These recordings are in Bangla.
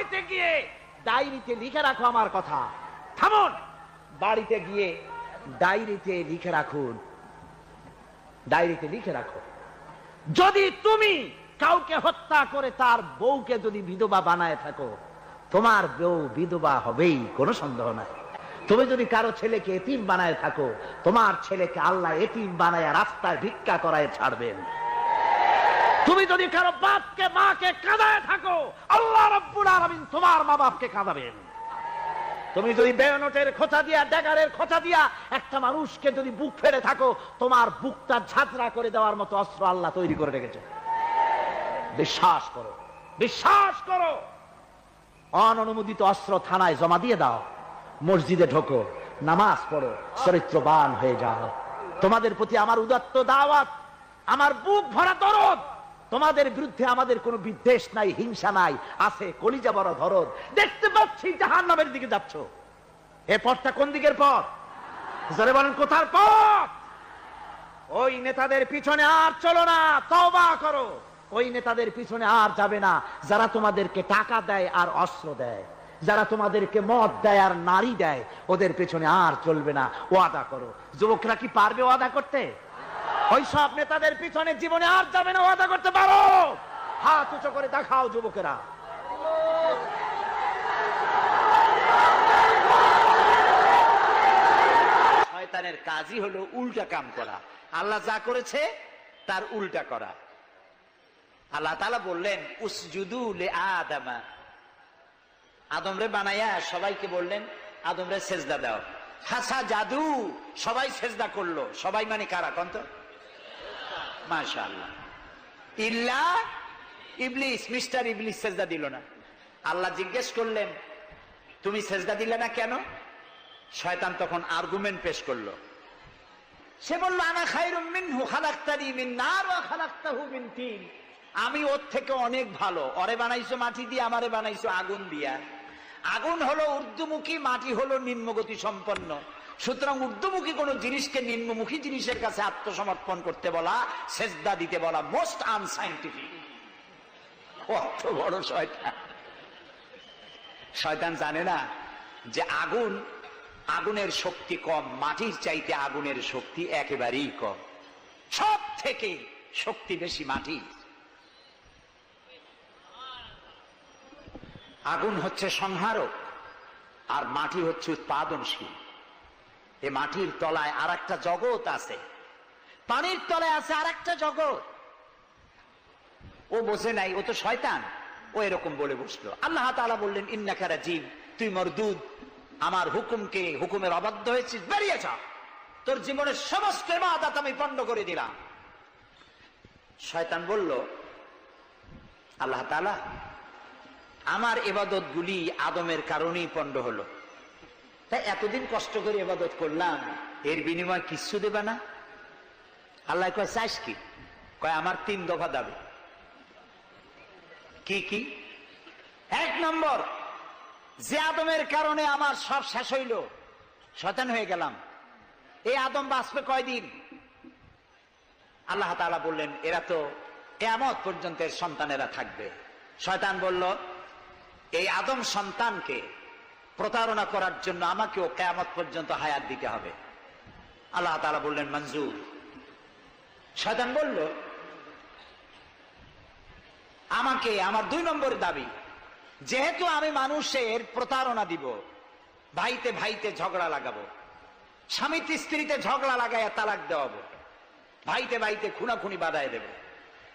বাড়িতে গিয়ে ডায়েরিতে লিখে রাখো আমার কথা। থামুন, বাড়িতে গিয়ে ডায়েরিতে লিখে রাখুন, ডায়েরিতে লিখে রাখো। যদি তুমি কাউকে হত্যা করে তার বউকে যদি বিধবা বানায় থাকো, তোমার বউ বিধবা হবেই, কোনো সন্দেহ নাই। তুমি যদি কারো ছেলেকে এতিম বানায় থাকো, তোমার ছেলেকে আল্লাহ এতিম বানায় রাস্তায় ভিক্ষা করায় ছাড়বেন। তুমি যদি কারো বাপকে মাকে কাঁদায় থাকো, আল্লাহ রাব্বুল আলামিন তোমার মা বাপকে কাঁদাবেন। তুমি যদি বেয়নটের খোঁচা দিয়া, ড্যাগারের খোঁচা দিয়া একটা মানুষকে যদি বুক ফেড়ে থাকো, তোমার বুকটা ঝাঁঝরা করে দেওয়ার মতো অস্ত্র আল্লাহ তৈরি করে রেখেছে। বিশ্বাস করো, বিশ্বাস করো। অননুমোদিত অস্ত্র থানায় জমা দিয়ে দাও, মসজিদে ঢোকো, নামাজ পড়ো, চরিত্রবান হয়ে যাও। তোমাদের প্রতি আমার উদাত্ত দাওয়াত, আমার বুক ভরা দরদ। তোমাদের বিরুদ্ধে আমাদের কোনো বিদ্বেষ নাই, হিংসা নাই, আছে কলিজা বড় দরদ। দেখতে পাচ্ছি জাহান্নামের দিকে যাচ্ছ। এ পথটা কোন দিকের পথ? জোরে বলেন, কোথার পথ? ওই নেতাদের পিছনে আর চলো না, তওবা করো। ওই নেতাদের পিছনে আর যাবে না যারা তোমাদেরকে টাকা দেয় আর অস্ত্র দেয়, যারা তোমাদেরকে মদ দেয় আর নারী দেয়, ওদের পেছনে আর চলবে না। ওয়াদা করো। যুবকরা কি পারবে ওয়াদা করতে? ওই সব নেতাদের পিছনে জীবনে আর যাবে না। ওয়াদা করতে পারো? হাত উঁচু করে দেখাও যুবকেরা। শয়তানের কাজই হলো উল্টা কাম করা, আল্লাহ যা করেছে তার উল্টা করা। আল্লাহ তাআলা বললেন উসজুদু লি আদামা, আদমরে বানায়া সবাইকে বললেন আদমরে সেজদা দাও। হাসা জাদু, সবাই সেজদা করলো। সবাই মানে কারা কোন তো? মাশাআল্লাহ। ইল্লা ইবলিস, মিস্টার ইবলিস সেজদা দিল না। আল্লাহ জিজ্ঞেস করলেন তুমি সেজদা দিলে না কেন? শয়তান তখন আর্গুমেন্ট পেশ করলো। সে বলল আনা খায়রুম মিনহু খালাকতানি মিন নার ওয়া খালাকতাহু মিন তিন, আমি ওর থেকে অনেক ভালো। ওরে বানাইছো মাটি দিয়ে, আমারে বানাইছো আগুন দিয়া। আগুন হলো ঊর্ধ্বমুখী, মাটি হলো নিম্নগতি সম্পন্ন। সুতরাং ঊর্ধ্বমুখী কোন জিনিসকে নিম্নমুখী জিনিসের কাছে আত্মসমর্পণ করতে বলা, সেজদা দিতে বলা, মোস্ট আনসাইন্টিফিক। কত বড় শয়তান! শয়তান জানে না যে আগুন, আগুনের শক্তি কম, মাটির চাইতে আগুনের শক্তি একেবারেই কম। সব থেকে শক্তি বেশি মাটি। আগুন হচ্ছে সংহারক আর মাটি হচ্ছে উৎপাদনশীল। এই মাটির তলায় আর একটা জগৎ আছে, পানির তলায় আছে আর একটা জগৎ। ও বোঝে নাই, ও তো শয়তান, ও এরকম বলে বসলো। আল্লাহ তাআলা বললেন ইন্নাকা রাজিম, তুই মরদুদ, আমার হুকুমকে, হুকুমের অবাধ্য হয়েছিস, বেরিয়ে যা। তোর জীবনের সমস্ত ইবাদত আমি পণ্ড করে দিলাম। শয়তান বলল আল্লাহ তাআলা, আমার ইবাদত গুলি আদমের কারণেই পণ্ড হলো, তাই এতদিন কষ্ট করে ইবাদত করলাম, এর বিনিময় কিছু দেবে না? আল্লাহ কয় চাইস কি? কয় আমার 3 দফা দাবি। কি কি? 1 নম্বর, যে আদমের কারণে আমার সব শেষ হইল, শয়তান হয়ে গেলাম, এই আদম বাঁচবে কয়দিন? আল্লাহ তাআলা বললেন এরা তো কিয়ামত পর্যন্ত এর সন্তানেরা থাকবে। শয়তান বলল এই আদম সন্তানকে প্রতারণা করার জন্য আমাকেও কিয়ামত পর্যন্ত হায়াত দিতে হবে। আল্লাহ তাআলা বললেন মঞ্জুর। শয়তান বলল আমাকে আমার 2 নম্বর দাবি, যেহেতু আমি মানুষের প্রতারণা দিব, ভাইতে ভাইতে ঝগড়া লাগাবো, স্বামীতে স্ত্রীতে ঝগড়া লাগাইয়া তালাক দেওয়াবো, ভাইতে ভাইতে খুনাখুনি বাধায় দেব।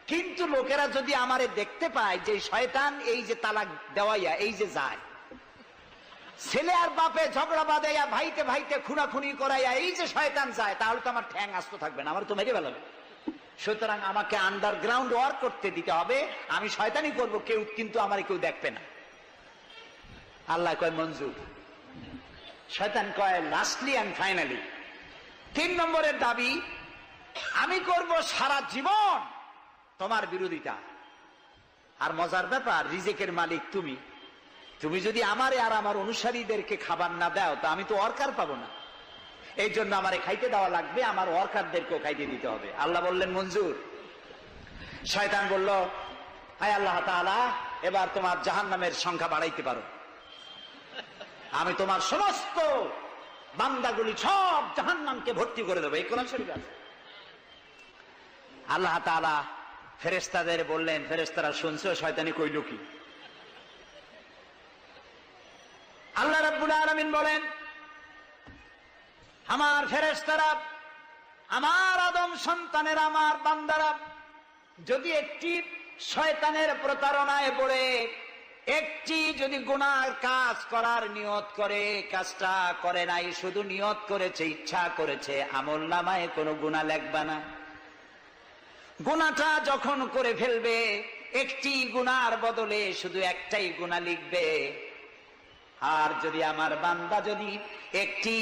কিন্তু লোকেরা যদি আমারে দেখতে পায় যে শয়তান এই যে তালাক দেওয়াইয়া এই যে যায়, ছেলে আর বাপে ঝগড়া বাঁধাইয়া ভাইতে ভাইতে খুনাখুনি করাইয়া এই যে শয়তান যায়, তাহলে তো আমার ঠ্যাং আস্ত থাকবে না, আমার তো মেরে ফেলাবে। সুতরাং আমাকে আন্ডারগ্রাউন্ড ওয়ার্ক করতে দিতে হবে, আমি শয়তানি করব, কেউ কিন্তু আমার কেউ দেখবে না। আল্লাহ কয় মঞ্জুর। শয়তান কয় লাস্টলি এন্ড ফাইনালি 3 নম্বরের দাবি, আমি করব সারা জীবন তোমার বিরোধিতা। আর মজার ব্যাপার, রিজিকের মালিক তুমি, তুমি যদি আমারে আর আমার অনুসারীদেরকে খাবার না দাও তো আমি তো ওয়ার্কার পাবো না, এই জন্য আমারে খাইতে দেওয়া লাগবে, আমার ওয়ার্কারদেরকেও খাইতে দিতে হবে। আল্লাহ বললেন মঞ্জুর। শয়তান বলল হায় আল্লাহ তাআলা, এবার তোমার জাহান্নামের সংখ্যা বাড়াইতে পারো, আমি তোমার সমস্ত বান্দাগুলি সব জাহান্নামকে ভর্তি করে দেবো। এই কোরআন শরীফে আছে। আল্লাহ তাআলা ফেরেশতাদের বললেন, ফেরেশতারা শুনছে, শয়তানি কইল কি? আল্লাহ রাব্বুল আলামিন বলেন, আমার ফেরেশতারা, আমার আদম সন্তানেরা, আমার বান্দারা যদি একটি শয়তানের প্রতারণায় পড়ে একটি যদি গুনার কাজ করার নিয়ত করে, কাজটা করে নাই, শুধু নিয়ত করেছে, ইচ্ছা করেছে, আমলনামায় কোনো গুনাহ লিখবা না। গুনাহটা যখন করে ফেলবে, একটি গুনার বদলে শুধু একটাই গুনাহ লিখবে। আর যদি আমার বান্দা যদি একটি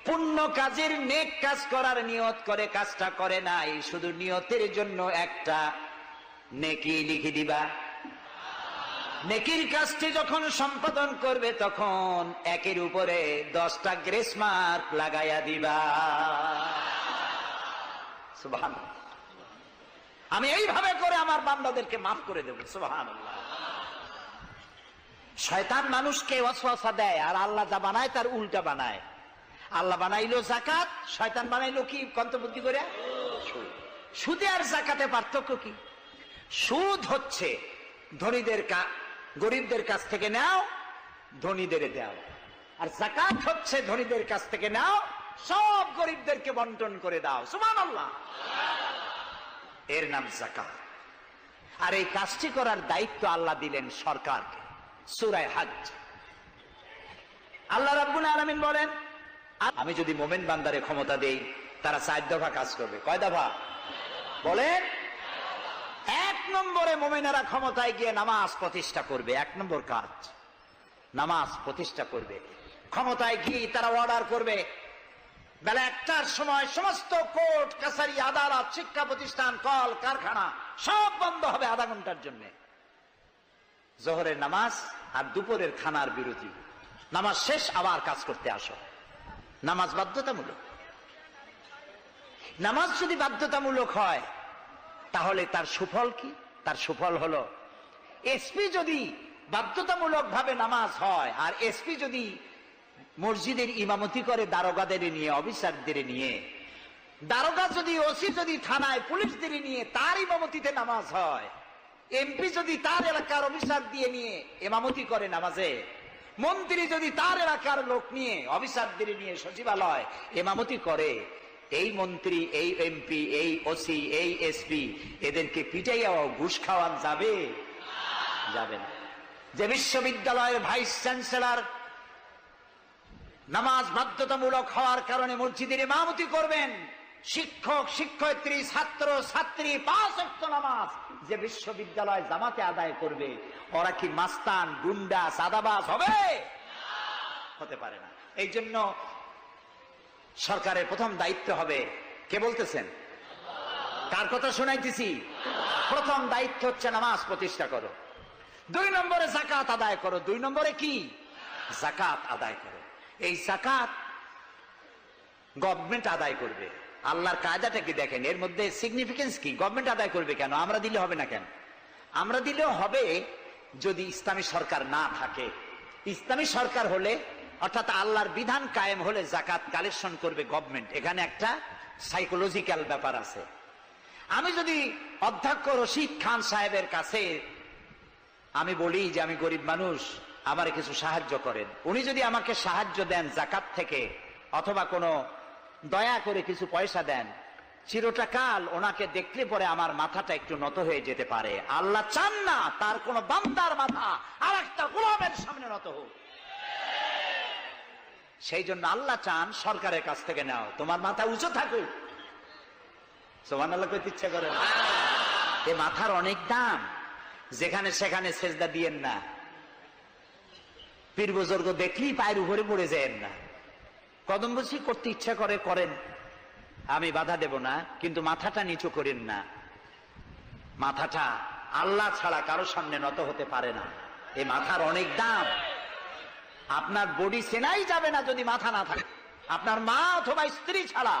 পুণ্য কাজের নেক কাজ করার নিয়ত করে, কাজটা করে নাই, শুধু নিয়তের জন্য একটা নেকি লিখে দিবা। নেকির কাজটি যখন সম্পাদন করবে, তখন একের উপরে 10টা গ্রেস মার্ক লাগাইয়া দিবা। সুবহানাল্লাহ। আমি এইভাবে করে আমার বান্দাদেরকে মাফ করে দেব। সুবহানাল্লাহ। শয়তান মানুষকে ওয়াসওয়াসা দেয়, আর আল্লাহ যা বানায় তার উল্টা বানায়। আল্লাহ বানাইলো জাকাত, শয়তান বানাইলো কি কন্তবুদ্ধি করে? সুদে আর জাকাতে পার্থক্য কি? সুদ হচ্ছে ধনীদের গরিবদের কাছ থেকে নাও, ধনীদের দাও। আর জাকাত হচ্ছে ধনীদের কাছ থেকে নাও, সব গরিবদেরকে বন্টন করে দাও। সুবহানাল্লাহ। এর নাম জাকাত। আর এই কাজটি করার দায়িত্ব আল্লাহ দিলেন সরকারকে। সূরা হজ আল্লাহ রাব্বুল আলামিন বলেন, আমি যদি মোমেন বান্দারে ক্ষমতা দেই, তারা 4 দফা কাজ করবে। কয় দফা বলেন? 1 নম্বরে মোমেনেরা ক্ষমতায় গিয়ে নামাজ প্রতিষ্ঠা করবে। 1 নম্বর কাজ নামাজ প্রতিষ্ঠা করবে। ক্ষমতায় গিয়ে তারা অর্ডার করবে, বেলা 1টার সময় সমস্ত কোর্ট কাছারি, আদালত, শিক্ষা প্রতিষ্ঠান, কল কারখানা সব বন্ধ হবে আধা ঘন্টার জন্য। জোহরের নামাজ আর দুপুরের খানার বিরতি। নামাজ শেষ, আবার কাজ করতে আসো। নামাজ বাধ্যতামূলক। নামাজ যদি বাধ্যতামূলক হয়, তাহলে তার সুফল কি? তার সুফল হলো, এসপি যদি বাধ্যতামূলক ভাবে নামাজ হয়, আর এসপি যদি মসজিদের ইমামতি করে দারোগাদের নিয়ে, অফিসারদের নিয়ে, দারোগা যদি, ওসি যদি থানায় পুলিশদের নিয়ে তার ইমামতিতে নামাজ হয়, এমপি যদি তার এলাকার অফিসার দিয়ে নিয়ে ইমামতি করে নামাজে, মন্ত্রী যদি তার এলাকার লোক নিয়ে, অফিসারদের নিয়ে সচিবালয় ইমামতি করে, এই মন্ত্রী, এই এমপি, এই ওসি, এই এসপি এদেরকে পিটাইয়া ঘুষ খাওয়ান যাবে? যাবে না। যে বিশ্ববিদ্যালয়ের ভাইস চ্যান্সেলর নামাজ বাধ্যতামূলক হওয়ার কারণে মসজিদের ইমামতি করবেন, শিক্ষক, শিক্ষয়িত্রী, ছাত্র, ছাত্রী 5 ওয়াক্ত নামাজ যে বিশ্ববিদ্যালয় জামাতে আদায় করবে, ওরা কি মাস্তান, গুন্ডা, সাদাবাজ হবে? হতে পারে না। এই জন্য সরকারের প্রথম দায়িত্ব হবে, কে বলতেছেন? কার কথা শোনাইতেছি? প্রথম দায়িত্ব হচ্ছে নামাজ প্রতিষ্ঠা করো। 2 নম্বরে যাকাত আদায় করো। 2 নম্বরে কি? যাকাত আদায় করো। এই যাকাত গভর্নমেন্ট আদায় করবে। আল্লাহর কায়দাটা কি দেখেন, এর মধ্যে সিগনিফিকেন্স কি? গভর্নমেন্ট আদায় করবে কেন? আমরা দিলে হবে না কেন? আমরা দিলেও হবে যদি ইসলামী সরকার না থাকে। ইসলামী সরকার হলে, অর্থাৎ আল্লাহর বিধান কায়েম হলে যাকাত কালেকশন করবে গভর্নমেন্ট। এখানে একটা সাইকোলজিক্যাল ব্যাপার আছে। আমি যদি অধ্যক্ষ রশিদ খান সাহেবের কাছে আমি বলি যে আমি গরিব মানুষ, আমার কিছু সাহায্য করেন, উনি যদি আমাকে সাহায্য দেন যাকাত থেকে, অথবা কোনো দয়া করে কিছু পয়সা দেন, চিরটাকাল ওনাকে দেখলে পরে আমার মাথাটা একটু নত হয়ে যেতে পারে। আল্লাহ চান না তার কোন বান্দার মাথা আর একটা গোলামের সামনে নত হোক। সেই জন্য আল্লাহ চান সরকারের কাছ থেকে নাও, তোমার মাথা উঁচু থাকুক। সুবহানাল্লাহ কইতে ইচ্ছা করে না? এ মাথার অনেক দাম। যেখানে সেখানে সেজদা দিয়েন না। পীর বুজুর্গ দেখলেই পায়ের উপরে পড়ে যায়েন না। কদম বসি করতে ইচ্ছা করে করেন, আমি বাধা দেব না, কিন্তু মাথাটা নিচু করেন না। মাথাটা আল্লাহ ছাড়া কারো সামনে নত হতে পারে না। এই মাথার অনেক দাম। আপনার বডি চেনাই যাবে না যদি মাথা না থাকে। আপনার মা অথবা স্ত্রী ছাড়া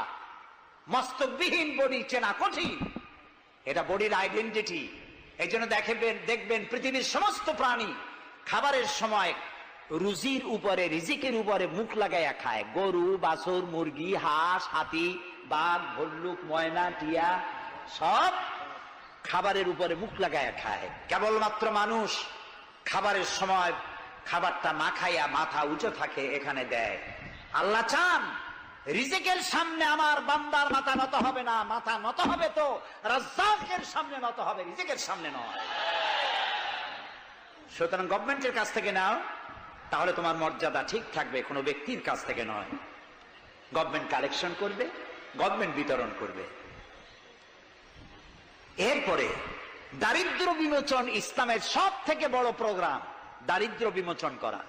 মস্তকবিহীন বডি চেনা কঠিন। এটা বডির আইডেন্টিটি, এই জন্য দেখবেন পৃথিবীর সমস্ত প্রাণী খাবারের সময় রুজির উপরে, রিজিকের উপরে মুখ লাগাইয়া খায়। গরু, বাছুর, মুরগি, হাঁস, হাতি, বাঘ, ভল্লুক, ময়না, টিয়া সব খাবারের উপরে মুখ লাগাইয়া খায়। কেবলমাত্র মানুষ খাবারের সময় খাবারটা না খাইয়া মাথা উঁচু থাকে, এখানে দেয়। আল্লাহ চান রিজিকের সামনে আমার বান্দার মাথা নত হবে না, মাথা নত হবে তো রাজ্জাকের সামনে নত হবে, রিজিকের সামনে নয়। সুতরাং গভর্নমেন্টের কাছ থেকে নাও, তাহলে তোমার মর্যাদা ঠিক থাকবে, কোনো ব্যক্তির কাছ থেকে নয়। গভর্নমেন্ট কালেকশন করবে, গভর্নমেন্ট বিতরণ করবে। এরপরে দারিদ্র বিমোচন ইসলামের সব থেকে বড় প্রোগ্রাম, দারিদ্র বিমোচন করা।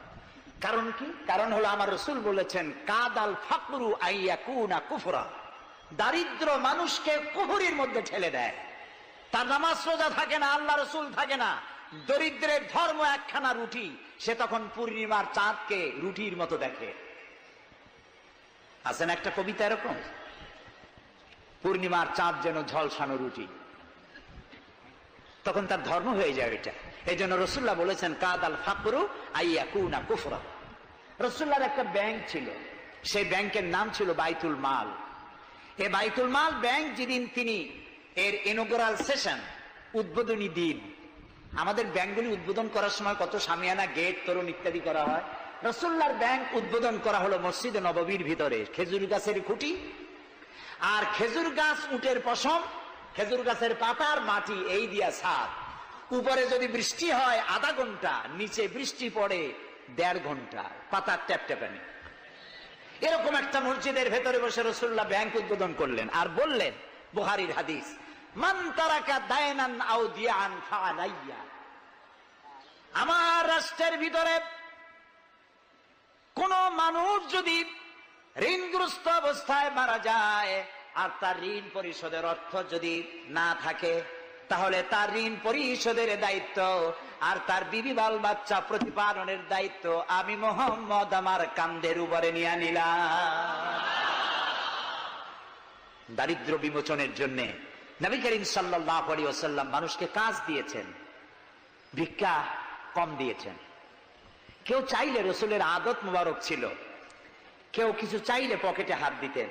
কারণ কি? কারণ হলো আমার রাসূল বলেছেন, কাদাল ফাকরু আইয়াকুনা কুফরা। দারিদ্র মানুষকে কুফরির মধ্যে ঠেলে দেয়। তার নামাজ রোজা থাকে না, আল্লাহ রাসূল থাকে না। দরিদ্রের ধর্ম একখানা রুটি, সে তখন পূর্ণিমার চাঁদকে রুটির মতো দেখে। আছেন একটা কবিতা এরকম, পূর্ণিমার চাঁদ যেন ঝলসানো রুটি, তখন তার ধর্ম হয়ে যায় এটা। এই জন্য রাসূলুল্লাহ বলেছেন, কাদাল ফাকরু আইয়াকুনা কুফরা। রাসূলুল্লাহর একটা ব্যাংক ছিল, সেই ব্যাংকের নাম ছিল বাইতুল মাল। এই বাইতুল মাল ব্যাংক যেদিন তিনি এর ইনঅগ্রাল সেশন, উদ্বোধনী দিন, আমাদের ব্যাংকগুলি উদ্বোধন করার সময় কত শামিয়ানা, গেট, তোরণ ইত্যাদি করা হয়। রাসূলুল্লাহর ব্যাংক উদ্বোধন করা হলো মসজিদে নববীর ভিতরে। খেজুর গাছের খুঁটি আর খেজুর গাছ, উটের পশম, খেজুর গাছের পাতার মাটি, এই দিয়া ছাদ। উপরে যদি বৃষ্টি হয় আধা ঘন্টা, নিচে বৃষ্টি পড়ে 1.5 ঘন্টা, পাতার ট্যাপট্যাপানি। এরকম একটা মসজিদের ভেতরে বসে রাসূলুল্লাহ ব্যাংক উদ্বোধন করলেন আর বললেন, বুখারীর হাদিস, মান তারাকা দায়নান আও দিয়ান ফাআলাইয়া। আমার রাষ্ট্রের ভিতরে কোন মানুষ যদি ঋণগ্রস্ত অবস্থায় মারা যায় আর তার ঋণ পরিশোধের অর্থ যদি না থাকে, তাহলে তার ঋণ পরিশোধের দায়িত্ব আর তার বিবি বাল বাচ্চা প্রতিপালনের দায়িত্ব আমি মুহাম্মদ আমার কাঁধের উপরে নিয়ে নিলাম। দারিদ্র বিমোচনের জন্য নবী করিম সাল্লাল্লাহু আলাইহি ওয়াসাল্লাম মানুষকে কাজ দিয়েছেন, ভিক্ষা কম দিয়েছেন। কেউ চাইলে, রাসূলের আদত মোবারক ছিল, কেউ কিছু চাইলে পকেটে হাত দিতেন,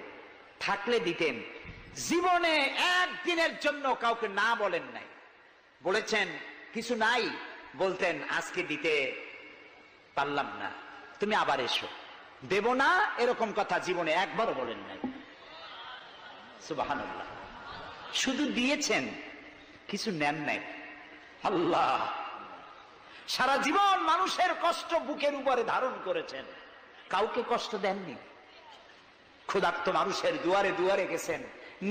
থাকলে দিতেন। জীবনে একদিনের জন্য কাউকে না বলেন নাই। বলেছেন কিছু নাই, বলতেন আজকে দিতে পারলাম না, তুমি আবার এসো, দেব না, এরকম কথা জীবনে একবারও বলেন নাই। সুবহানাল্লাহ। শুধু দিয়েছেন, কিছু নেন নাই। আল্লাহ, সারা জীবন মানুষের কষ্ট বুকের উপরে ধারণ করেছেন, কাউকে কষ্ট দেননি। ক্ষুধার্ত মানুষের দুয়ারে দুয়ারে গেছেন,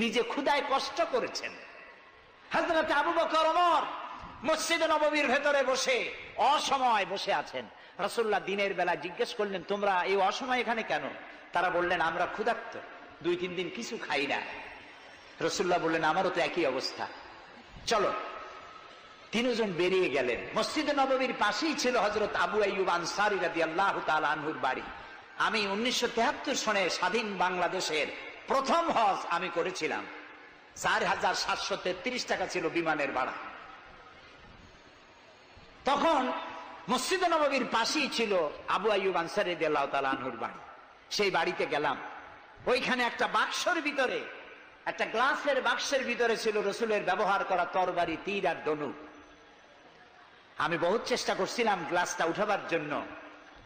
নিজে ক্ষুধায় কষ্ট করেছেন। হযরত আবু বকর, ওমর মসজিদে নববীর ভেতরে বসে অসময় বসে আছেন। রাসূলুল্লাহ দিনের বেলা জিজ্ঞেস করলেন, তোমরা এই অসময় এখানে কেন? তারা বললেন, আমরা ক্ষুধার্ত, 2-3 দিন কিছু খাই না। রাসূলুল্লাহ বললেন, আমারও তো একই অবস্থা, চলো। 3 জন বেরিয়ে গেলেন। মসজিদে নববীর পাশেই ছিল হযরত আবু আইয়ুব আনসারী রাদিয়াল্লাহু তাআলা আনহুর বাড়ি। আমি 1973 সনে স্বাধীন বাংলাদেশের প্রথম হজ আমি করেছিলাম। 4733 টাকা ছিল বিমানের ভাড়া। তখন মসজিদে নববীর পাশেই ছিল আবু আইয়ুব আনসারী রাদিয়াল্লাহু তাআলা আনহুর বাড়ি। সেই বাড়িতে গেলাম। ওইখানে একটা বাক্সের ভিতরে, একটা গ্লাসের বাক্সের ভিতরে ছিল রাসূলের ব্যবহার করা তরবারি, তীর আর ধনুক। আমি বহুত চেষ্টা করছিলাম গ্লাসটা উঠাবার জন্য,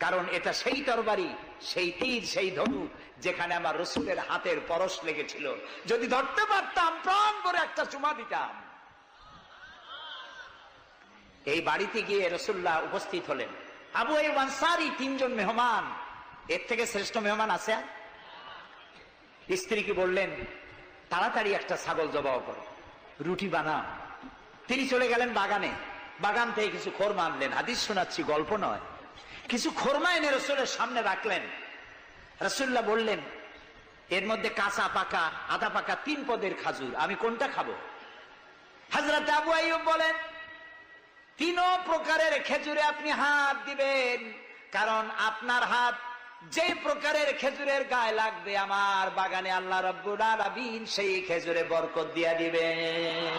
কারণ এটা সেই তরবারি, সেই তীর, সেই ধনুক যেখানে আমার রাসূলের হাতের পরশ লেগেছিল। যদি ধরতে পারতাম প্রাণ ভরে একটা চুমা দিতাম। এই বাড়িতে গিয়ে রাসূলুল্লাহ উপস্থিত হলেন। আবু আইয়ুব আনসারী, 3 জন মেহমান, এর থেকে শ্রেষ্ঠ মেহমান আছে? স্ত্রীকে বললেন, তাড়াতাড়ি একটা ছাগল জবাই করো, রুটি বানাও। তিনি চলে গেলেন বাগানে। বাগান থেকে কিছু খোরমা আনলেন। হাদিস শোনাচ্ছি, গল্প নয়। কিছু খোরমা এনে রাসূলের সামনে রাখলেন। রাসূলুল্লাহ বললেন, এর মধ্যে কাঁচা, পাকা, আধা পাকা 3 পদের খাজুর, আমি কোনটা খাবো? হযরত আবু আইয়ুব বলেন, 3 প্রকারের খেজুরে আপনি হাত দিবেন, কারণ আপনার হাত যে প্রকারের খেজুরের গায়ে লাগবে আমার বাগানে আল্লাহ রাব্বুল আলামিন সেই খেজুরে বরকত দিয়া দিবেন।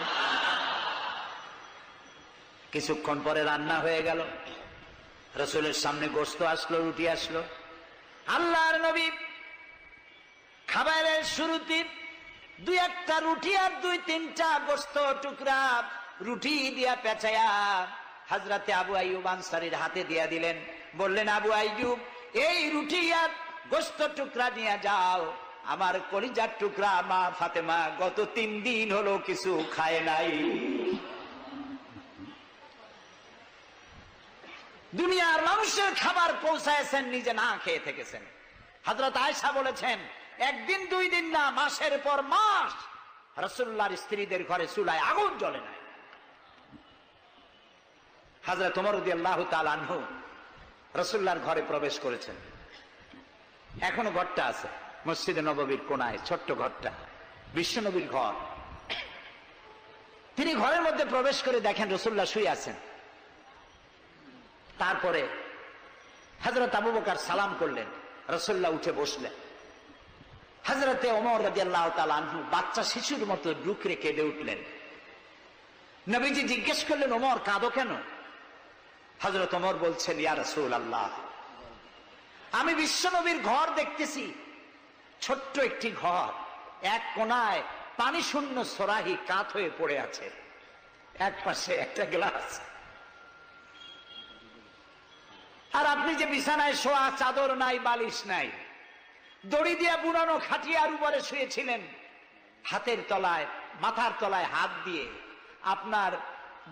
কিছুক্ষণ পরে রান্না হয়ে গেল, রাসূলের সামনে গোশত আসলো, রুটি আসলো। আল্লাহর নবী খাবারের শুরুতে দুই একটা রুটি আর দুই তিনটা গোশত টুকরা রুটি দিয়া পেঁচায়া হযরতে আবু আইয়ুব আনসারীর হাতে দিয়া দিলেন। বললেন, আবু আইয়ুব, এই রুটি আর গোশত টুকরা নিয়ে যাও, আমার কলিজার টুকরা মা ফাতেমা গত 3 দিন হলো কিছু খায় নাই। দুনিয়ার মানুষের খাবার পৌঁছায়ছেন, নিজে না খেয়ে থেকেছেন। হযরত আয়েশা বলেছেন, একদিন 2 দিন না, মাসের পর মাস রাসূলুল্লাহর স্ত্রীদের ঘরে চুলায় আগুন জ্বলে নাই। হযরত ওমর রাদিয়াল্লাহু তাআলা আনহু রাসূলুল্লাহর ঘরে প্রবেশ করেছেন। এখনো ঘরটা আছে, মসজিদে নববীর কোনায় ছোট্ট ঘরটা, বিশ্বনবীর ঘর। তিনি ঘরের মধ্যে প্রবেশ করে দেখেন রাসূলুল্লাহ শুয়ে আছেন। তারপরে হযরত আবু বকর সালাম করলেন, রাসূলুল্লাহ উঠে বসলেন। হযরতে ওমর রাদিয়াল্লাহু তাআলা আনহু বাচ্চা শিশুর মতো ডুকরে কেঁদে উঠলেন। নবীজি জিজ্ঞেস করলেন, ওমর কাঁদো কেন? হযরত ওমর বলছেন, ইয়া রাসূলুল্লাহ, আমি বিশ্বনবীর ঘর দেখতেছি, ছোট্ট একটি ঘর, এক কোনায় পানি শূন্য সরাহি কাত হয়ে পড়ে আছে, এক পাশে একটা গ্লাস, আর আপনি যে বিছানায় শোয়া, চাদর নাই, বালিশ নাই, দড়ি দিয়ে বুনানো খাটিয়ার উপরে শুয়েছিলেন, হাতের তলায়, মাথার তলায় হাত দিয়ে আপনার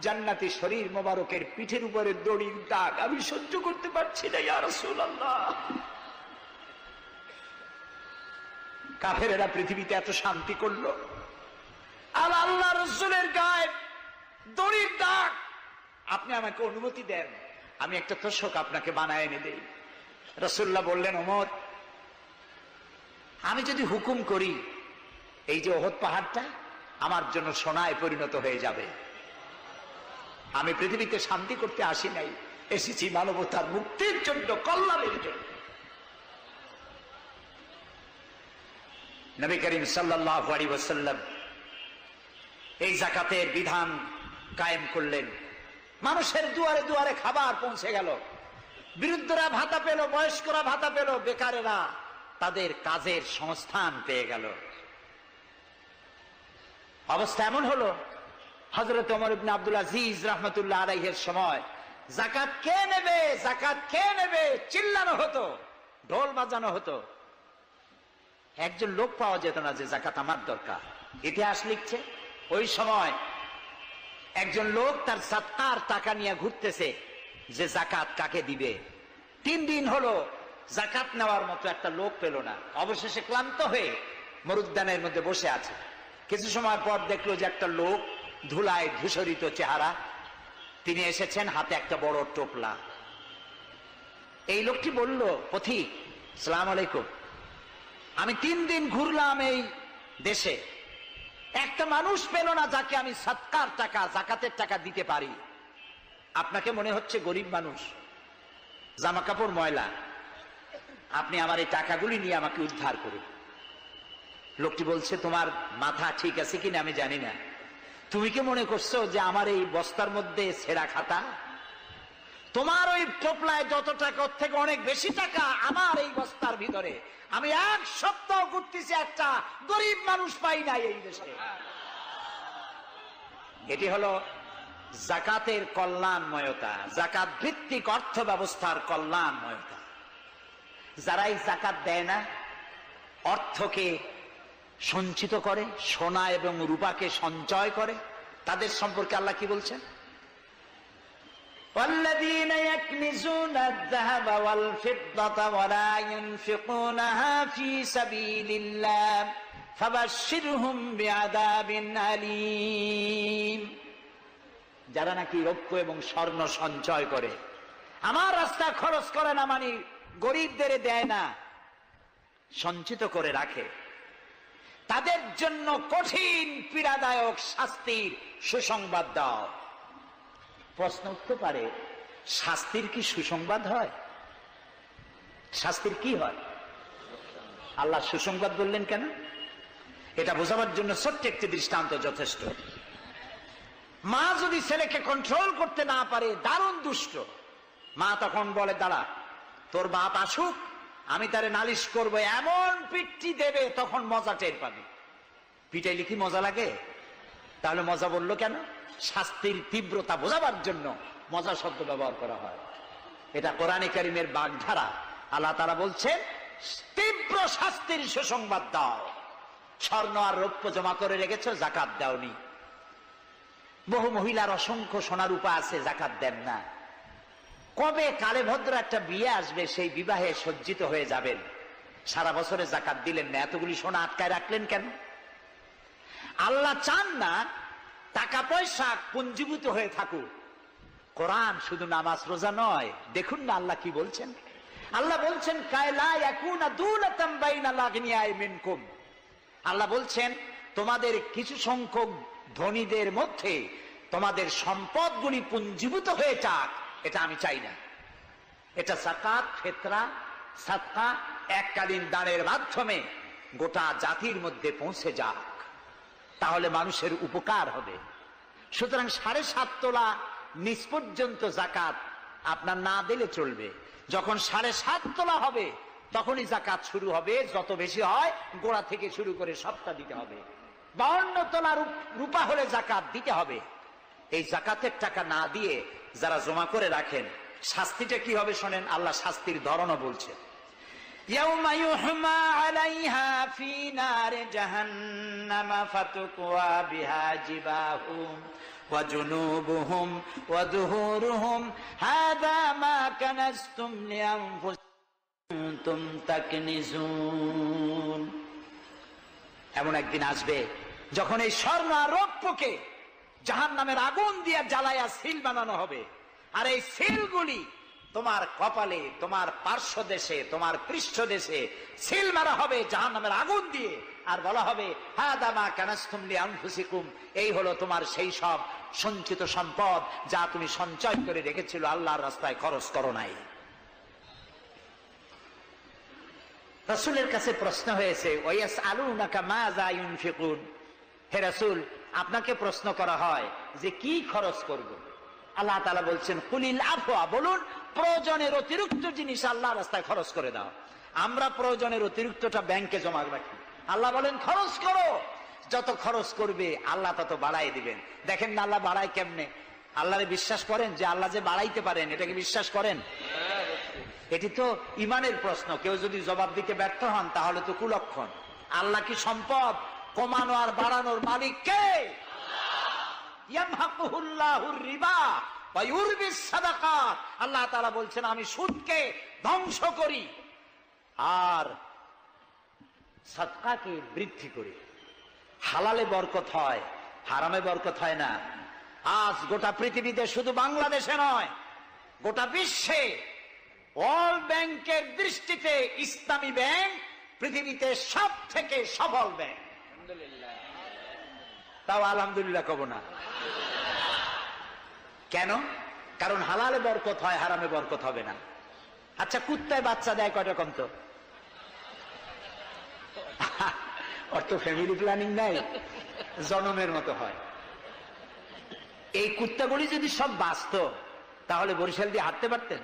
জান্নাতি শরীর মোবারকের পিঠের উপরে দড়ির দাগ আমি সহ্য করতে পারছি না, ইয়া রাসূলুল্লাহ। কাফেরেরা পৃথিবীতে এত শান্তি করলো, আর আল্লাহ রাসূলের গায়ে দড়ির দাগ, আপনি আমাকে অনুমতি দেন, আমি একটা তোষক আপনাকে বানায় এনে দেই। রাসূলুল্লাহ বললেন, ওমর, আমি যদি হুকুম করি, এই যে ওহদ পাহাড়টা আমার জন্য সোনায় পরিণত হয়ে যাবে। আমি পৃথিবীতে শান্তি করতে আসি নাই, এসেছি মানবতার মুক্তির জন্য, কল্যাণের জন্য। নবী করিম সাল্লাল্লাহু আলাইহি ওয়াসাল্লাম এই যাকাতের বিধান কায়েম করলেন। মানুষের দুয়ারে দুয়ারে খাবার পৌঁছে গেল, বৃদ্ধরা ভাতা পেল, বয়স্করা ভাতা পেল, বেকারেরা তাদের কাজের সংস্থান পেয়ে গেল। অবস্থা এমন হলো, হযরত ওমর ইবনে আব্দুল আজিজ রাহমাতুল্লাহ আলাইহির সময় যাকাত কে নেবে, যাকাত কে নেবে চিল্লানো হতো, ঢোল বাজানো হতো। একজন লোক পাওয়া যেত না যে যাকাত আমার দরকার। ইতিহাস লিখছে, ওই সময় একজন লোক তার সাদকার টাকা নিয়ে ঘুরতেছে যে যাকাত কাকে দিবে। 3 দিন হলো যাকাত নেওয়ার মতো একটা লোক পেল না। অবশেষে ক্লান্ত হয়ে মরুদ্যানের মধ্যে বসে আছে। কিছু সময় পর দেখলো যে একটা লোক, ধুলায় ধূসরিত চেহারা, তিনি এসেছেন, হাতে একটা বড় টোপলা। এই লোকটি বলল, পথিক, আসসালামু আলাইকুম, আমি 3 দিন ঘুরলাম এই দেশে, একটা মানুষ পেল না যাকে আমি সদকার টাকা, যাকাতের টাকা দিতে পারি। আপনাকে মনে হচ্ছে গরিব মানুষ, জামা কাপড় ময়লা, আপনি আমার এই টাকাগুলি নিয়ে আমাকে উদ্ধার করুন। লোকটি বলছে, তোমার মাথা ঠিক আছে কিনা আমি জানি না, তুমি কি মনে করছো যে আমার এই বস্তার মধ্যে ছেঁড়া খাতা? তোমার ওই টোপলায় যত টাকা, ওর থেকে অনেক বেশি টাকা আমার এই বস্তার ভিতরে। আমি 1 সপ্তাহ ঘুরতেছি, একটা গরিব মানুষ পাই নাই এই দেশে। এটি হলো যাকাতের কল্যাণময়তা, যাকাত ভিত্তিক অর্থ ব্যবস্থার কল্যাণময়তা। যারা এই যাকাত দেয় না, অর্থকে সঞ্চিত করে, সোনা এবং রূপাকে সঞ্চয় করে, তাদের সম্পর্কে আল্লাহ কি বলছেন? والذين يكنزون الذهب والفضة ولا ينفقونها في سبيل الله فبشرهم بعذاب أليم। যারা নাকি রৌপ্য এবং স্বর্ণ সঞ্চয় করে, আমার রাস্তা খরচ করে না, মানে গরিবদের দেয় না, সঞ্চিত করে রাখে, তাদের জন্য কঠিন পীড়াদায়ক শাস্তির সুসংবাদ দাও। প্রশ্ন উঠতে পারে, শাস্তির কি সুসংবাদ হয়? শাস্তির কি হয়? আল্লাহ সুসংবাদ বললেন কেন? এটা বোঝাবার জন্য ছোট্ট একটি দৃষ্টান্ত যথেষ্ট। মা যদি ছেলেকে কন্ট্রোল করতে না পারে, দারুণ দুষ্ট, মা তখন বলে দাঁড়া, তোর বাপ আসুক, আমি তারে নালিশ করব, এমন পিটটি দেবে তখন মজা টের পাবে। পিটাইলে কি মজা লাগে? তাহলে মজা বললো কেন? শাস্তির তীব্রতা বোঝাবার জন্য মজা শব্দ ব্যবহার করা হয়। এটা কোরআনে কারীমের বাগধারা। আল্লাহ তাআলা বলছেন তীব্র শাস্তির সুসংবাদ দাও। স্বর্ণ আর রৌপ্য জমা করে রেখেছো, যাকাত দাওনি। বহু মহিলার অসংখ্য সোনা রূপা আছে, যাকাত দেন না। কবে কালে ভদ্র একটা বিয়ে আসবে, সেই বিবাহে সজ্জিত হয়ে যাবেন, সারা বছরে যাকাত দিলেন না, এতগুলি সোনা আটকায় রাখলেন কেন? আল্লাহ চান না টাকা পয়সা পুঞ্জীভূত হয়ে থাকুক। কোরআন শুধু নামাজ রোজা নয়, দেখুন না আল্লাহ কি বলছেন। আল্লাহ বলছেন কায়লা ইয়াকুনা দুলাতাম বাইনাল আগনিয়াই মিনকুম। আল্লাহ বলছেন তোমাদের কিছু সংখ্যক ধনীদের মধ্যে তোমাদের সম্পদগুলি পুঞ্জীভূত হয়ে যাক, এটা আমি চাই না। এটা যাকাত, ফিতরা, সাদকা এককালীন দানের মাধ্যমে গোটা জাতির মধ্যে পৌঁছে যাক, তাহলে মানুষের উপকার হবে। সুতরাং 7.5 তোলা নিচ পর্যন্ত যাকাত আপনার না দিলে চলবে। যখন 7.5 তোলা হবে তখনই যাকাত শুরু হবে। যত বেশি হয় গোড়া থেকে শুরু করে সবটা দিতে হবে। 52 তোলা রূপা হলে যাকাত দিতে হবে। এই যাকাতের টাকা না দিয়ে যারা জমা করে রাখেন, শাস্তিটা কি হবে শোনেন। আল্লাহ শাস্তির ধরনও বলছে, ইয়াউমা ইউহমা আলাইহা ফি নারে জাহান্নাম ফাতুকওয়া বিহা জিবাহুম ওয়া জুনুবুহুম ওয়া যুহুরুহুম হাযা মা কানাজতুম লিআনফুসিকুম তাকনিজুন। এমন একদিন আসবে যখন এই স্বর্ণ আর রৌপ্যকে জাহান্নামের আগুন দিয়ে জ্বালায়া সিল বানানো হবে, আর এই সিলগুলি তোমার কপালে, তোমার পার্শ্ব দেশে, তোমার পৃষ্ঠ দেশে সিল মারা হবে জাহান্নামের আগুন দিয়ে। আর বলা হবে হাযা মা কানাজতুম লিআনফুসিকুম, এই হলো তোমার সেই সব সঞ্চিত সম্পদ যা তুমি সঞ্চয় করে রেখেছিল, আল্লাহর রাস্তায় খরচ করো নাই। রাসূলের কাছে প্রশ্ন হয়েছে ওয়ায়াসআলুনাকা মাযা ইউনফিকুন, হে রাসূল আপনাকে প্রশ্ন করা হয় যে কি খরচ করব। আল্লাহ তাআলা বলছেন কুলিল আফওয়া, বলুন প্রয়োজনের অতিরিক্ত জিনিস আল্লাহর রাস্তায় খরচ করে দাও। আমরা প্রয়োজনের অতিরিক্তটা ব্যাংকে জমা রাখি, আল্লাহ বলেন খরচ করো। যত খরচ করবে আল্লাহ তত বাড়াই দিবেন। দেখেন না আল্লাহ বাড়ায় কেমনে। আল্লাহরে বিশ্বাস করেন যে আল্লাহ যে বাড়াইতে পারেন, এটাকে বিশ্বাস করেন? এটি তো ইমানের প্রশ্ন। কেউ যদি জবাব দিতে ব্যর্থ হন তাহলে তো কুলক্ষণ। আল্লাহ কি সম্পদ কমানো আর বাড়ানোর মালিক কে? ইয়ামহাকুহুল্লাহুর রিবা ওয়া ইউরবিস সাদাকাত। আল্লাহ তাআলা বলছেন আমি সুদকে ধ্বংস করি আর সাদকাকে বৃদ্ধি করি। হালালে বরকত হয়, হারামে বরকত হয় না। আজ গোটা পৃথিবীতে, শুধু বাংলাদেশে নয়, গোটা বিশ্বে ওয়ার্ল্ড ব্যাংকের দৃষ্টিতে ইসলামী ব্যাংক পৃথিবীতে সব থেকে সফল ব্যাংক। তাও আলহামদুলিল্লাহ কব না। কেন? কারণ হালালে বরকত হয়, হারামে বরকত হবে না। আচ্ছা, কুত্তায় বাচ্চা দেয় কয়টা কম তো? ওর তো ফ্যামিলি প্ল্যানিং নাই, জনমের মতো হয়। এই কুত্তাগুলি যদি সব বাঁচত তাহলে বরিশাল দিয়ে হাঁটতে পারতেন?